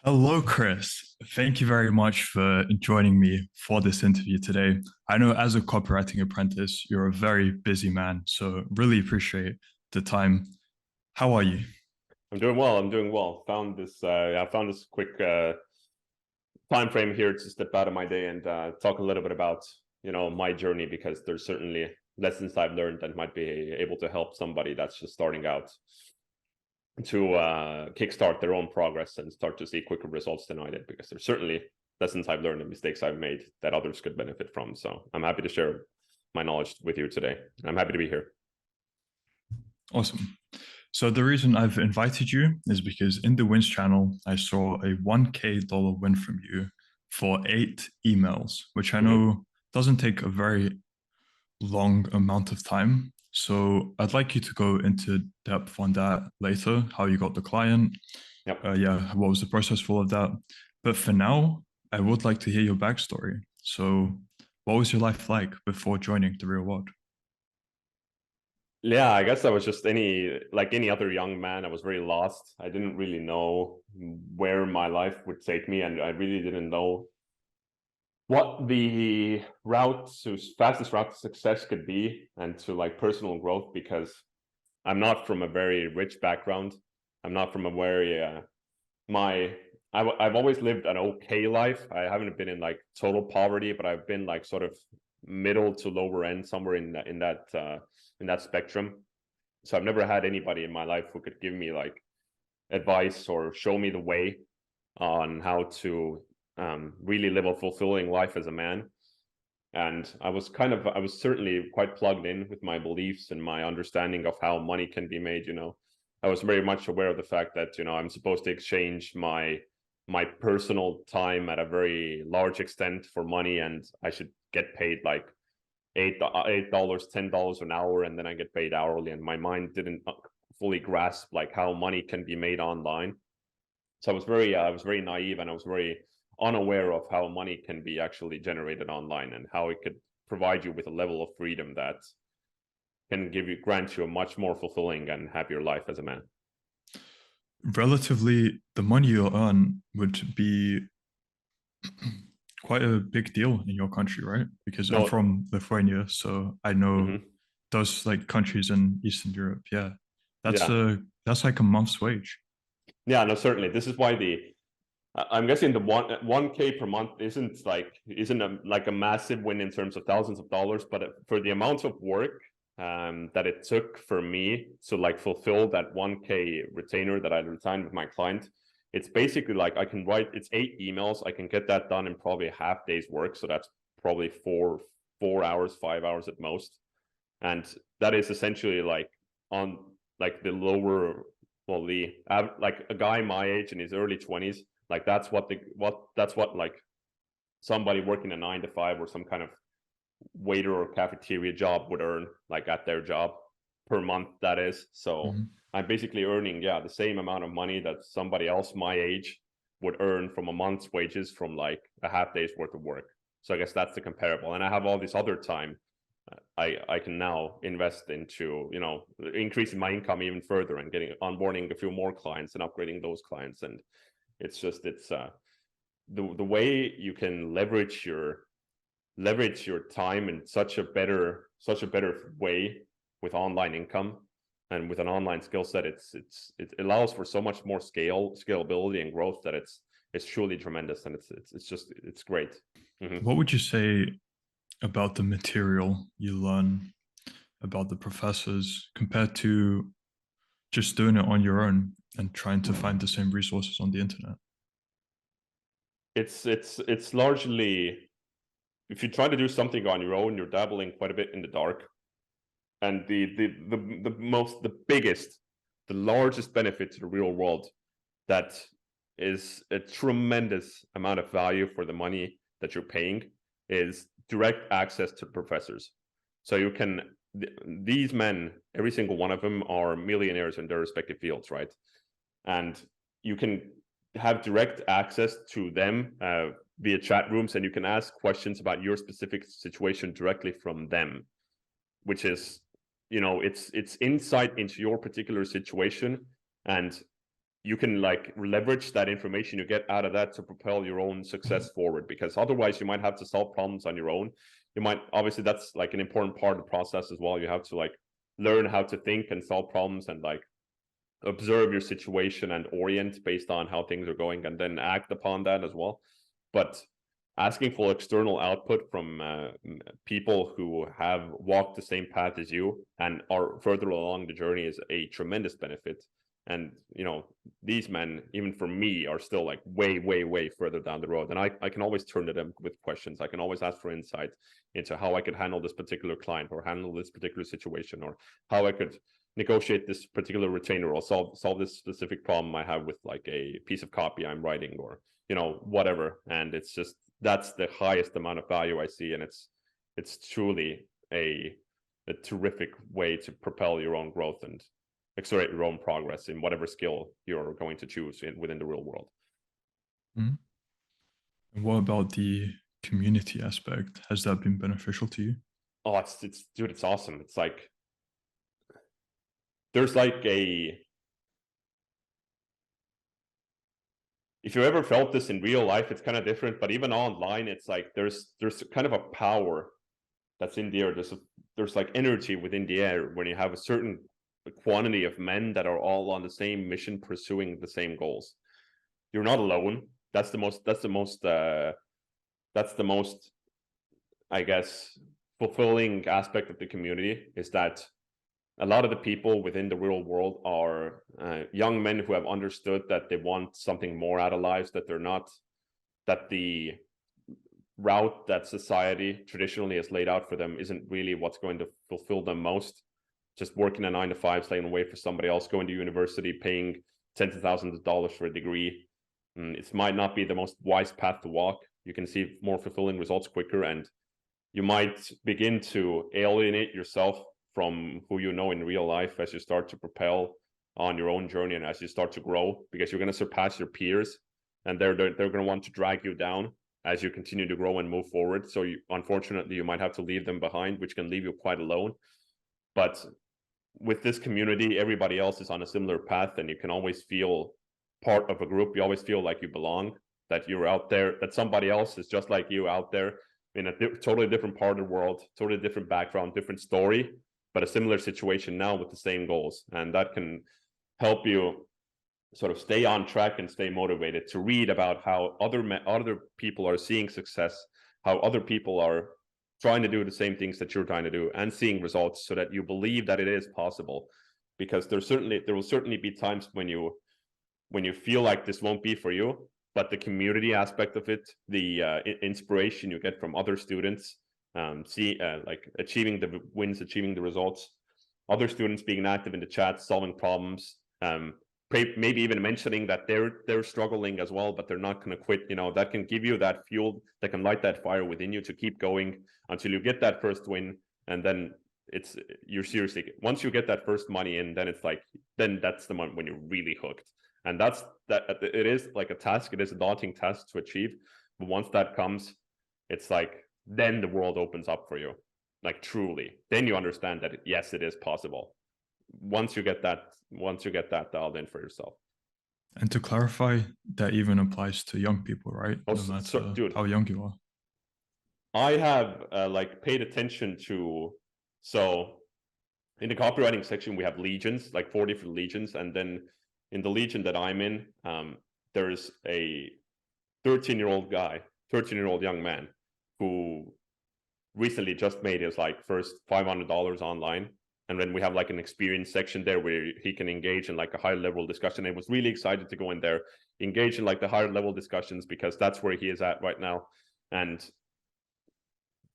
Hello, Chris. Thank you very much for joining me for this interview today. I know as a copywriting apprentice, you're a very busy man, so really appreciate the time. How are you? I'm doing well. I'm doing well. I found this quick time frame here to step out of my day and talk a little bit about my journey, because there's certainly lessons I've learned that might be able to help somebody that's just starting out to kickstart their own progress and start to see quicker results than I did. Because there's certainly lessons I've learned and mistakes I've made that others could benefit from. So I'm happy to share my knowledge with you today. I'm happy to be here. Awesome. So the reason I've invited you is because in the wins channel, I saw a $1K win from you for 8 emails, which I Mm-hmm. know doesn't take a very long amount of time. So I'd like you to go into depth on that later, how you got the client. Yep. Yeah, what was the process for all of that? But for now, I would like to hear your backstory. So, what was your life like before joining the real world? Yeah, I guess I was just like any other young man. I was very lost. I didn't really know where my life would take me, and I really didn't know what the fastest route to success could be and to like personal growth, because I'm not from a very rich background. I'm not from a very my I've always lived an okay life. I haven't been in like total poverty, but I've been like sort of middle to lower end, somewhere in that spectrum. So I've never had anybody in my life who could give me like advice or show me the way on how to really live a fulfilling life as a man. And I was certainly quite plugged in with my beliefs and my understanding of how money can be made. I was very much aware of the fact that I'm supposed to exchange my personal time at a very large extent for money, and I should get paid like $8, $10 an hour, and then I get paid hourly. And my mind didn't fully grasp like how money can be made online. So I was very naive, and I was very unaware of how money can be actually generated online, and how it could provide you with a level of freedom that can grant you a much more fulfilling and happier life as a man. Relatively, the money you earn would be quite a big deal in your country, right? Because I'm No. from Lithuania, so I know Mm-hmm. those like countries in Eastern Europe. Yeah, that's Yeah. that's like a month's wage. Yeah, no, certainly. This is why I'm guessing the one K per month isn't like a massive win in terms of thousands of dollars, but for the amount of work that it took for me to like fulfill that 1K retainer that I retained with my client, it's basically like it's 8 emails. I can get that done in probably a half day's work. So that's probably four hours, 5 hours at most. And that is essentially like on like the lower, well, the like a guy my age in his early 20s, like that's what like somebody working a 9 to 5 or some kind of waiter or cafeteria job would earn, like at their job per month, that is. So Mhm. I'm basically earning, yeah, the same amount of money that somebody else my age would earn from a month's wages from like a half day's worth of work. So I guess that's the comparable. And I have all this other time I can now invest into increasing my income even further and getting onboarding a few more clients and upgrading those clients. And it's the way you can leverage your time in such a better way with online income and with an online skill set. It allows for so much more scalability and growth that it's truly tremendous. And it's great. Mm-hmm. What would you say about the material you learn about the professors compared to just doing it on your own and trying to find the same resources on the internet? It's largely, if you try to do something on your own, you're dabbling quite a bit in the dark. And the largest benefit to the real world, that is a tremendous amount of value for the money that you're paying, is direct access to professors. So these men, every single one of them are millionaires in their respective fields, right? And you can have direct access to them via chat rooms, and you can ask questions about your specific situation directly from them, which is, it's insight into your particular situation. And you can like leverage that information you get out of that to propel your own success forward, because otherwise you might have to solve problems on your own. You might, obviously that's like an important part of the process as well. You have to like learn how to think and solve problems and like observe your situation and orient based on how things are going, and then act upon that as well. But asking for external output from people who have walked the same path as you and are further along the journey is a tremendous benefit. And you know, these men, even for me, are still like way further down the road, and I can always turn to them with questions. I can always ask for insight into how I could handle this particular client, or handle this particular situation, or how I could negotiate this particular retainer, or solve this specific problem I have with like a piece of copy I'm writing, or you know, whatever. And it's just, that's the highest amount of value I see, and it's truly a terrific way to propel your own growth and accelerate your own progress in whatever skill you're going to choose within the real world. Mm-hmm. And what about the community aspect? Has that been beneficial to you? Oh, it's dude, it's awesome. It's like there's like a, if you ever felt this in real life, it's kind of different, but even online, it's like there's kind of a power that's in the air. There's like energy within the air when you have a certain quantity of men that are all on the same mission, pursuing the same goals. You're not alone. That's the most, I guess, fulfilling aspect of the community, is that a lot of the people within the real world are young men who have understood that they want something more out of lives, that they're not, that the route that society traditionally has laid out for them isn't really what's going to fulfill them most. Just working a 9-to-5, slaving away for somebody else, going to university, paying tens of thousands of dollars for a degree. It might not be the most wise path to walk. You can see more fulfilling results quicker, and you might begin to alienate yourself from who you know in real life as you start to propel on your own journey, and as you start to grow, because you're going to surpass your peers, and they're going to want to drag you down as you continue to grow and move forward. So unfortunately, you might have to leave them behind, which can leave you quite alone. But with this community, everybody else is on a similar path, and you can always feel part of a group. You always feel like you belong, that you're out there, that somebody else is just like you out there in a totally different part of the world, totally different background, different story, but a similar situation now with the same goals. And that can help you sort of stay on track and stay motivated to read about how other people are seeing success, how other people are trying to do the same things that you're trying to do and seeing results, so that you believe that it is possible. Because there will certainly be times when you feel like this won't be for you, but the community aspect of it, the inspiration you get from other students, like achieving the wins, achieving the results, other students being active in the chat, solving problems, maybe even mentioning that they're struggling as well, but they're not going to quit. You know, that can give you that fuel, that can light that fire within you to keep going until you get that first win. And then you're seriously, once you get that first money in, then it's like, then that's the moment when you're really hooked. And it is like a task. It is a daunting task to achieve, but once that comes, it's like, then the world opens up for you, like truly. Then you understand that yes, it is possible. Once you get that dialed in for yourself. And to clarify, that even applies to young people, right? Oh, No matter dude, how young you are. I have like paid attention to, so in the copywriting section, we have legions, like 4 different legions. And then in the legion that I'm in, there's a 13-year-old young man who recently just made his like first $500 online. And then we have like an experience section there where he can engage in like a higher level discussion. I was really excited to go in there, engage in like the higher level discussions, because that's where he is at right now. And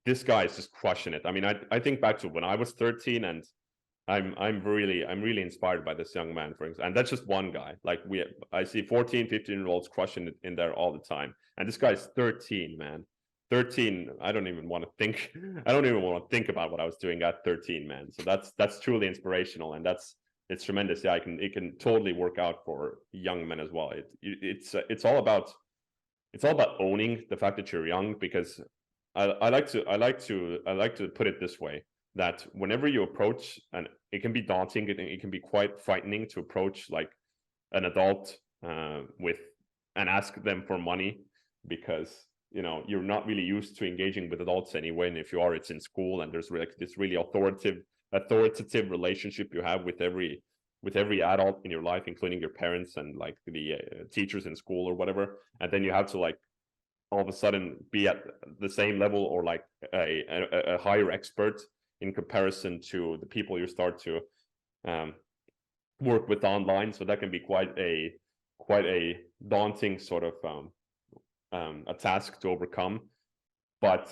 this guy is just crushing it. I mean, I think back to when I was 13, and I'm really inspired by this young man, for example. And that's just one guy. Like I see 14, 15-year-olds crushing it in there all the time. And this guy's 13, man. 13. I don't even want to think about what I was doing at 13, man. So that's truly inspirational, and it's tremendous. Yeah, it can totally work out for young men as well. It's all about owning the fact that you're young, because I like to put it this way, that whenever you approach, and it can be daunting, it can be quite frightening to approach like an adult with and ask them for money, because you're not really used to engaging with adults anyway, and if you are, it's in school, and there's like this really authoritative relationship you have with every adult in your life, including your parents and like the teachers in school or whatever, and then you have to like all of a sudden be at the same level or like a higher expert in comparison to the people you start to work with online. So that can be quite a daunting sort of a task to overcome. But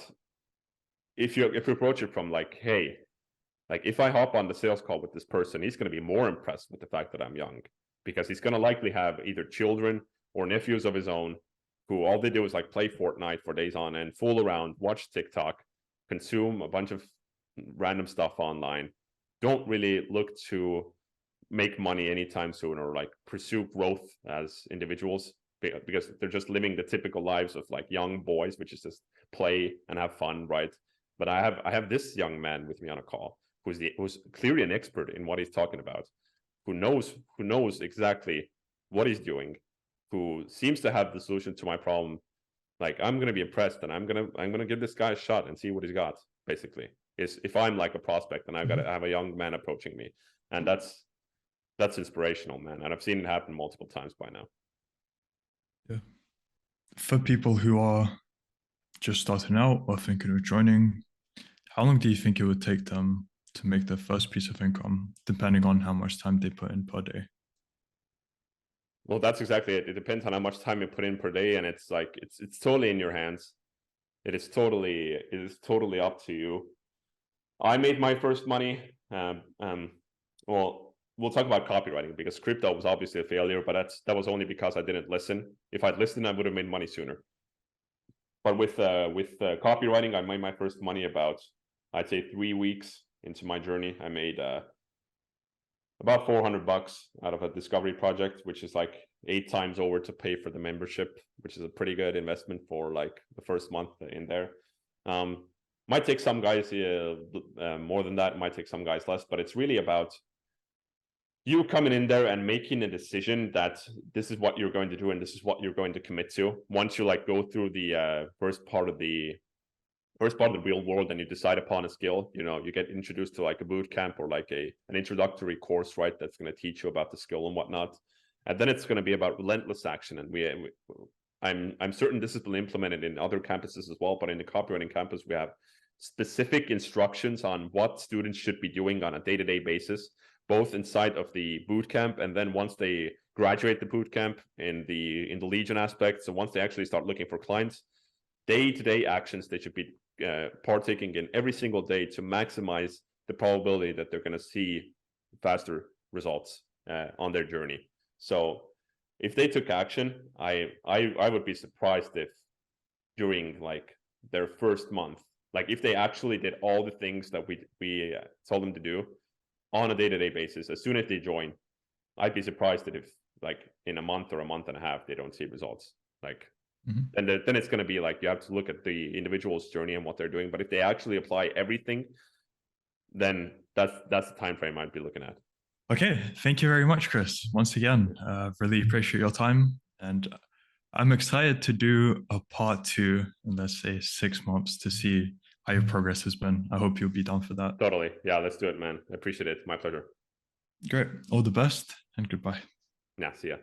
if you approach it from like, hey, like if I hop on the sales call with this person, he's going to be more impressed with the fact that I'm young, because he's going to likely have either children or nephews of his own who all they do is like play Fortnite for days on end, fool around, watch TikTok, consume a bunch of random stuff online, don't really look to make money anytime soon or like pursue growth as individuals, because they're just living the typical lives of like young boys, which is just play and have fun, right? But I have this young man with me on a call who's clearly an expert in what he's talking about, who knows exactly what he's doing, who seems to have the solution to my problem. Like, I'm gonna be impressed, and I'm gonna give this guy a shot and see what he's got. Basically, is if I'm like a prospect and I've got to have a young man approaching me, and that's inspirational, man. And I've seen it happen multiple times by now. Yeah. For people who are just starting out or thinking of joining, how long do you think it would take them to make their first piece of income, depending on how much time they put in per day? Well, that's exactly it. It depends on how much time you put in per day, and it's like it's totally in your hands. It is totally up to you. I made my first money. Well, we'll talk about copywriting, because crypto was obviously a failure, but that was only because I didn't listen. If I'd listened, I would have made money sooner. But with copywriting, I made my first money about, I'd say, 3 weeks into my journey. I made about $400 out of a discovery project, which is like 8 times over to pay for the membership, which is a pretty good investment for like the first month in there. Might take some guys more than that, might take some guys less, but it's really about you coming in there and making a decision that this is what you're going to do and this is what you're going to commit to. Once you like go through the first part of the real world and you decide upon a skill, you get introduced to like a boot camp or like an introductory course, right? That's going to teach you about the skill and whatnot. And then it's going to be about relentless action. And I'm certain this has been implemented in other campuses as well, but in the copywriting campus, we have specific instructions on what students should be doing on a day-to-day basis, both inside of the boot camp and then once they graduate the boot camp in the Legion aspect. So once they actually start looking for clients, day-to-day actions they should be partaking in every single day to maximize the probability that they're going to see faster results on their journey. So if they took action, I would be surprised if during like their first month, like if they actually did all the things that we told them to do on a day-to-day basis, as soon as they join, I'd be surprised that if like in a month or a month and a half, they don't see results. Like, and then it's going to be like, you have to look at the individual's journey and what they're doing. But if they actually apply everything, then that's the time frame I'd be looking at. Okay, thank you very much, Chris. Once again, really appreciate your time, and I'm excited to do a part 2 in, let's say, 6 months to see how your progress has been. I hope you'll be down for that. Totally. Yeah, let's do it, man. I appreciate it. My pleasure. Great. All the best and goodbye. Yeah, see ya.